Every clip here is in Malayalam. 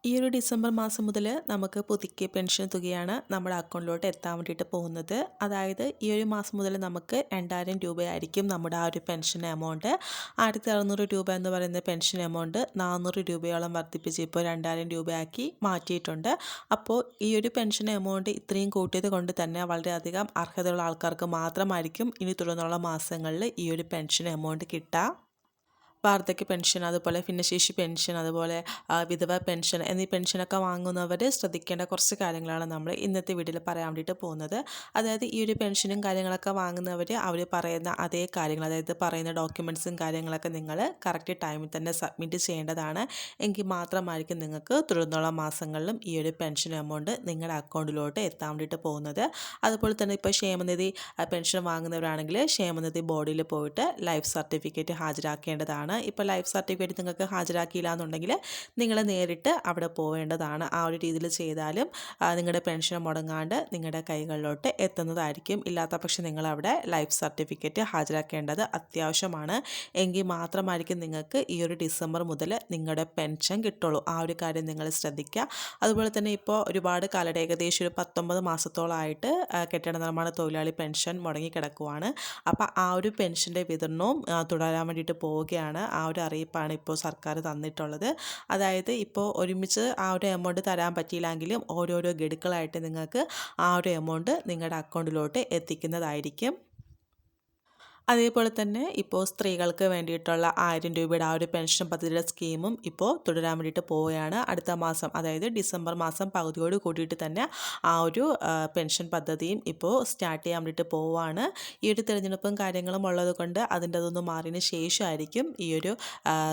ഈ ഒരു ഡിസംബർ മാസം മുതൽ നമുക്ക് പുതുക്കിയ പെൻഷൻ തുകയാണ് നമ്മുടെ അക്കൗണ്ടിലോട്ട് എത്താൻ വേണ്ടിയിട്ട് പോകുന്നത്. അതായത് ഈ ഒരു മാസം മുതൽ നമുക്ക് 2000 രൂപയായിരിക്കും നമ്മുടെ ആ ഒരു പെൻഷൻ എമൗണ്ട്. 1600 രൂപ എന്ന് പറയുന്ന പെൻഷൻ എമൗണ്ട് 400 രൂപയോളം വർദ്ധിപ്പിച്ച് ഇപ്പോൾ 2000 രൂപയാക്കി മാറ്റിയിട്ടുണ്ട്. അപ്പോൾ ഈ ഒരു പെൻഷൻ എമൗണ്ട് ഇത്രയും കൂട്ടിയത് കൊണ്ട് തന്നെ വളരെയധികം അർഹതയുള്ള ആൾക്കാർക്ക് മാത്രമായിരിക്കും ഇനി തുടർന്നുള്ള മാസങ്ങളിൽ ഈ ഒരു പെൻഷൻ എമൗണ്ട് കിട്ടുക. വാർദ്ധക്യ പെൻഷൻ, അതുപോലെ ഭിന്നശേഷി പെൻഷൻ, അതുപോലെ വിധവ പെൻഷൻ എന്നീ പെൻഷനൊക്കെ വാങ്ങുന്നവർ ശ്രദ്ധിക്കേണ്ട കുറച്ച് കാര്യങ്ങളാണ് നമ്മൾ ഇന്നത്തെ വീഡിയോയിൽ പറയാൻ വേണ്ടിയിട്ട് പോകുന്നത്. അതായത് ഈ ഒരു പെൻഷനും കാര്യങ്ങളൊക്കെ വാങ്ങുന്നവർ അവർ പറയുന്ന അതേ കാര്യങ്ങൾ, അതായത് പറയുന്ന ഡോക്യുമെൻറ്റ്സും കാര്യങ്ങളൊക്കെ നിങ്ങൾ കറക്റ്റ് ടൈമിൽ തന്നെ സബ്മിറ്റ് ചെയ്യേണ്ടതാണ്. എങ്കിൽ മാത്രമായിരിക്കും നിങ്ങൾക്ക് തുടർന്നുള്ള മാസങ്ങളിലും ഈ ഒരു പെൻഷൻ എമൗണ്ട് നിങ്ങളുടെ അക്കൗണ്ടിലോട്ട് എത്താൻ വേണ്ടിയിട്ട് പോകുന്നത്. അതുപോലെ തന്നെ ഇപ്പോൾ ക്ഷേമനിധി പെൻഷൻ വാങ്ങുന്നവരാണെങ്കിൽ ക്ഷേമനിധി ബോർഡിൽ പോയിട്ട് ലൈഫ് സർട്ടിഫിക്കറ്റ് ഹാജരാക്കേണ്ടതാണ്. ഇപ്പോൾ ലൈഫ് സർട്ടിഫിക്കറ്റ് നിങ്ങൾക്ക് ഹാജരാക്കിയില്ല എന്നുണ്ടെങ്കിൽ നിങ്ങൾ നേരിട്ട് അവിടെ പോവേണ്ടതാണ്. ആ ഒരു രീതിയിൽ ചെയ്താലും നിങ്ങളുടെ പെൻഷൻ മുടങ്ങാണ്ട് നിങ്ങളുടെ കൈകളിലോട്ട് എത്തുന്നതായിരിക്കും. ഇല്ലാത്ത പക്ഷം നിങ്ങളവിടെ ലൈഫ് സർട്ടിഫിക്കറ്റ് ഹാജരാക്കേണ്ടത് അത്യാവശ്യമാണ്. എങ്കിൽ മാത്രമായിരിക്കും നിങ്ങൾക്ക് ഈ ഒരു ഡിസംബർ മുതൽ നിങ്ങളുടെ പെൻഷൻ കിട്ടുള്ളൂ. ആ ഒരു കാര്യം നിങ്ങൾ ശ്രദ്ധിക്കുക. അതുപോലെ തന്നെ ഇപ്പോൾ ഒരുപാട് കാലം, ഏകദേശം ഒരു 19 മാസത്തോളമായിട്ട് കെട്ടിട നിർമ്മാണ തൊഴിലാളി പെൻഷൻ മുടങ്ങിക്കിടക്കുവാണ്. അപ്പോൾ ആ ഒരു പെൻഷൻ്റെ വിതരണവും തുടരാൻ വേണ്ടിയിട്ട് പോവുകയാണ്. ആ ഒരു അറിയിപ്പാണ് ഇപ്പോൾ സർക്കാർ തന്നിട്ടുള്ളത്. അതായത് ഇപ്പോൾ ഒരുമിച്ച് ആ ഒരു എമൗണ്ട് തരാൻ പറ്റിയില്ലെങ്കിലും ഓരോരോ ഗഡുക്കളായിട്ട് നിങ്ങൾക്ക് ആ ഒരു എമൗണ്ട് നിങ്ങളുടെ അക്കൗണ്ടിലോട്ട് എത്തിക്കുന്നതായിരിക്കും. അതേപോലെ തന്നെ ഇപ്പോൾ സ്ത്രീകൾക്ക് വേണ്ടിയിട്ടുള്ള 1000 രൂപയുടെ ആ ഒരു പെൻഷൻ പദ്ധതിയുടെ സ്കീമും ഇപ്പോൾ തുടരാൻ വേണ്ടിയിട്ട് പോവുകയാണ്. അടുത്ത മാസം, അതായത് ഡിസംബർ മാസം പകുതിയോട് കൂടിയിട്ട് തന്നെ ആ ഒരു പെൻഷൻ പദ്ധതിയും ഇപ്പോൾ സ്റ്റാർട്ട് ചെയ്യാൻ വേണ്ടിയിട്ട് പോവുകയാണ്. ഈ ഒരു തിരഞ്ഞെടുപ്പും കാര്യങ്ങളും ഉള്ളത് കൊണ്ട് അതിൻ്റെ അതൊന്നും മാറിയതിന് ശേഷമായിരിക്കും ഈ ഒരു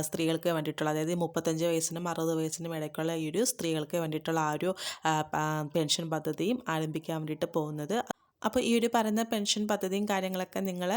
സ്ത്രീകൾക്ക് വേണ്ടിയിട്ടുള്ള, അതായത് 35 വയസ്സിനും 60 വയസ്സിനും ഇടയ്ക്കുള്ള ഈ ഒരു സ്ത്രീകൾക്ക് വേണ്ടിയിട്ടുള്ള ആ ഒരു പെൻഷൻ പദ്ധതിയും ആരംഭിക്കാൻ വേണ്ടിയിട്ട് പോകുന്നത്. അപ്പോൾ ഈ ഒരു പറയുന്ന പെൻഷൻ പദ്ധതിയും കാര്യങ്ങളൊക്കെ നിങ്ങൾ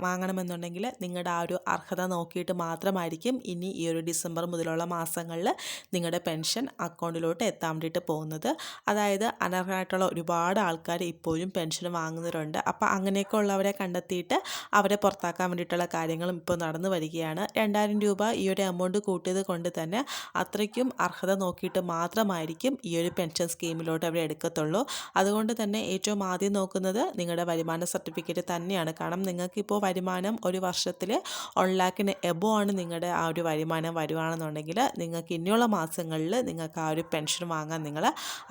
വാങ്ങണമെന്നുണ്ടെങ്കിൽ നിങ്ങളുടെ ആ ഒരു അർഹത നോക്കിയിട്ട് മാത്രമായിരിക്കും ഇനി ഈ ഒരു ഡിസംബർ മുതലുള്ള മാസങ്ങളിൽ നിങ്ങളുടെ പെൻഷൻ അക്കൗണ്ടിലോട്ട് എത്താൻ വേണ്ടിയിട്ട് പോകുന്നത്. അതായത് അനർഹരായിട്ടുള്ള ഒരുപാട് ആൾക്കാർ ഇപ്പോഴും പെൻഷൻ വാങ്ങുന്നവരുണ്ട്. അപ്പോൾ അങ്ങനെയൊക്കെ ഉള്ളവരെ കണ്ടെത്തിയിട്ട് അവരെ പുറത്താക്കാൻ വേണ്ടിയിട്ടുള്ള കാര്യങ്ങളും ഇപ്പോൾ നടന്നു വരികയാണ്. 2000 രൂപ ഈ ഒരു എമൗണ്ട് കൂട്ടിയത് കൊണ്ട് തന്നെ അത്രയ്ക്കും അർഹത നോക്കിയിട്ട് മാത്രമായിരിക്കും ഈ ഒരു പെൻഷൻ സ്കീമിലോട്ട് അവർ എടുക്കത്തുള്ളൂ. അതുകൊണ്ട് തന്നെ ഏറ്റവും ആദ്യം നോക്കുന്നത് നിങ്ങളുടെ വരുമാന സർട്ടിഫിക്കറ്റ് തന്നെയാണ്. കാരണം നിങ്ങൾക്കിപ്പോൾ വരുമാനം ഒരു വർഷത്തിൽ 1 ലാഖിന് എബോ ആണ് നിങ്ങളുടെ ആ ഒരു വരുമാനം വരുവാണെന്നുണ്ടെങ്കിൽ നിങ്ങൾക്ക് ഇനിയുള്ള മാസങ്ങളിൽ നിങ്ങൾക്ക് ആ ഒരു പെൻഷൻ വാങ്ങാൻ നിങ്ങൾ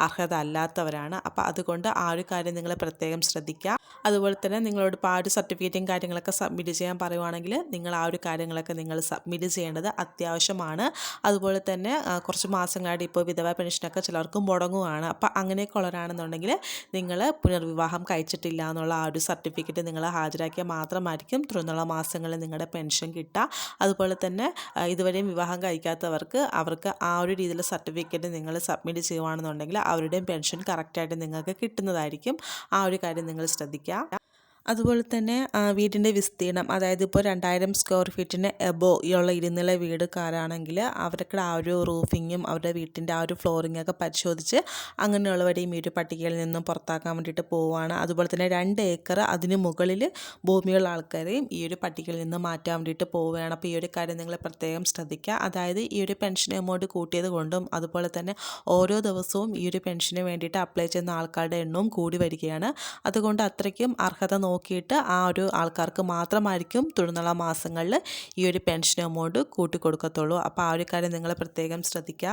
അർഹത അല്ലാത്തവരാണ്. അപ്പോൾ അതുകൊണ്ട് ആ ഒരു കാര്യം നിങ്ങൾ പ്രത്യേകം ശ്രദ്ധിക്കുക. അതുപോലെ തന്നെ നിങ്ങളോട് ഇപ്പോൾ ആ ഒരു സർട്ടിഫിക്കറ്റും കാര്യങ്ങളൊക്കെ സബ്മിറ്റ് ചെയ്യാൻ പറയുവാണെങ്കിൽ നിങ്ങൾ ആ ഒരു കാര്യങ്ങളൊക്കെ നിങ്ങൾ സബ്മിറ്റ് ചെയ്യേണ്ടത് അത്യാവശ്യമാണ്. അതുപോലെ തന്നെ കുറച്ച് മാസങ്ങളായിട്ട് ഇപ്പോൾ വിധവ പെൻഷനൊക്കെ ചിലർക്ക് മുടങ്ങുകയാണ്. അപ്പോൾ അങ്ങനെയൊക്കെ ഉള്ളവരാണെന്നുണ്ടെങ്കിൽ നിങ്ങൾ പുനർവിവാഹം കഴിച്ചിട്ടില്ല എന്നുള്ള ആ ഒരു സർട്ടിഫിക്കറ്റ് നിങ്ങൾ ഹാജരാക്കിയാൽ മാത്രമായിരിക്കും തുടർന്നുള്ള മാസങ്ങളിൽ നിങ്ങളുടെ പെൻഷൻ കിട്ടുക. അതുപോലെ തന്നെ ഇതുവരെയും വിവാഹം കഴിക്കാത്തവർക്ക് അവർക്ക് ആ ഒരു രീതിയിലുള്ള സർട്ടിഫിക്കറ്റ് നിങ്ങൾ സബ്മിറ്റ് ചെയ്യുകയാണെന്നുണ്ടെങ്കിൽ അവരുടെയും പെൻഷൻ കറക്റ്റായിട്ട് നിങ്ങൾക്ക് കിട്ടുന്നതായിരിക്കും. ആ ഒരു കാര്യം നിങ്ങൾ ശ്രദ്ധിക്കുക. അതുപോലെ തന്നെ വീടിൻ്റെ വിസ്തീർണം, അതായത് ഇപ്പോൾ 2000 സ്ക്വയർ ഫീറ്റിന് എബോ ഉള്ള ഇരുനില വീടുകാരാണെങ്കിൽ അവർക്ക് ആ ഒരു റൂഫിങ്ങും അവരുടെ വീട്ടിൻ്റെ ആ ഒരു ഫ്ലോറിങ്ങൊക്കെ പരിശോധിച്ച് അങ്ങനെയുള്ളവരെയും ഈ ഒരു പട്ടികയിൽ നിന്നും പുറത്താക്കാൻ വേണ്ടിയിട്ട് പോവുകയാണ്. അതുപോലെ തന്നെ 2 ഏക്കർ അതിന് മുകളിൽ ഭൂമിയുള്ള ആൾക്കാരെയും ഈ ഒരു പട്ടികയിൽ നിന്ന് മാറ്റാൻ വേണ്ടിയിട്ട് പോവുകയാണ്. അപ്പോൾ ഈ ഒരു കാര്യം നിങ്ങൾ പ്രത്യേകം ശ്രദ്ധിക്കുക. അതായത് ഈ ഒരു പെൻഷൻ എമൗണ്ട് കൂട്ടിയത് കൊണ്ടും അതുപോലെ തന്നെ ഓരോ ദിവസവും ഈ ഒരു പെൻഷന് വേണ്ടിയിട്ട് അപ്ലൈ ചെയ്യുന്ന ആൾക്കാരുടെ എണ്ണവും കൂടി വരികയാണ്. അതുകൊണ്ട് അത്രയ്ക്കും അർഹത നോക്കിയിട്ട് ആ ഒരു ആൾക്കാർക്ക് മാത്രമായിരിക്കും തുടർന്നുള്ള മാസങ്ങളിൽ ഈ ഒരു പെൻഷൻ എമൗണ്ട് കൂട്ടിക്കൊടുക്കത്തുള്ളൂ. അപ്പോൾ ആ ഒരു കാര്യം നിങ്ങൾ പ്രത്യേകം ശ്രദ്ധിക്കുക.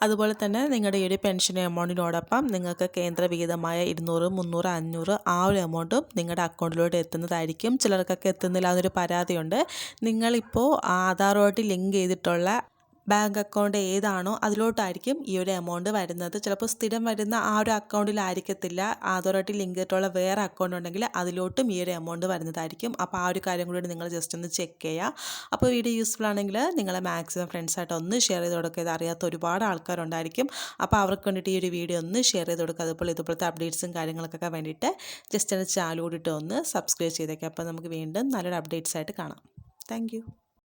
അതുപോലെ തന്നെ നിങ്ങളുടെ ഈ ഒരു പെൻഷൻ എമൗണ്ടിനോടൊപ്പം നിങ്ങൾക്ക് കേന്ദ്ര വിഹിതമായ 200, 300, 500 ആ ഒരു എമൗണ്ടും നിങ്ങളുടെ അക്കൗണ്ടിലോട്ട് എത്തുന്നതായിരിക്കും. ചിലർക്കൊക്കെ എത്തുന്നില്ല എന്നൊരു പരാതിയുണ്ട്. നിങ്ങളിപ്പോൾ ആധാറുമായിട്ട് ലിങ്ക് ചെയ്തിട്ടുള്ള ബാങ്ക് അക്കൗണ്ട് ഏതാണോ അതിലോട്ടായിരിക്കും ഈ ഒരു എമൗണ്ട് വരുന്നത്. ചിലപ്പോൾ സ്ഥിരം വരുന്ന ആ ഒരു അക്കൗണ്ടിലായിരിക്കത്തില്ല. ആധാറുമായിട്ട് ലിങ്ക് ചെയ്തിട്ടുള്ള വേറെ അക്കൗണ്ട് ഉണ്ടെങ്കിൽ അതിലോട്ടും ഈ ഒരു എമൗണ്ട് വരുന്നതായിരിക്കും. അപ്പോൾ ആ ഒരു കാര്യം കൂടി നിങ്ങൾ ജസ്റ്റ് ഒന്ന് ചെക്ക് ചെയ്യുക. അപ്പോൾ വീഡിയോ യൂസ്ഫുൾ ആണെങ്കിൽ നിങ്ങൾ മാക്സിമം ഫ്രണ്ട്സായിട്ട് ഒന്ന് ഷെയർ ചെയ്ത് കൊടുക്കുക. ഇത് അറിയാത്ത ഒരുപാട് ആൾക്കാരുണ്ടായിരിക്കും. അപ്പോൾ അവർക്ക് വേണ്ടിയിട്ട് ഈ ഒരു വീഡിയോ ഒന്ന് ഷെയർ ചെയ്ത് കൊടുക്കുക. അതുപോലെ ഇതുപോലത്തെ അപ്ഡേറ്റ്സും കാര്യങ്ങൾക്കൊക്കെ വേണ്ടിയിട്ട് ജസ്റ്റ് ഒന്ന് ചാനൽ കൂടിയിട്ട് ഒന്ന് സബ്സ്ക്രൈബ് ചെയ്തേക്കുക. അപ്പോൾ നമുക്ക് വീണ്ടും നല്ലൊരു അപ്ഡേറ്റ്സ് ആയിട്ട് കാണാം. താങ്ക്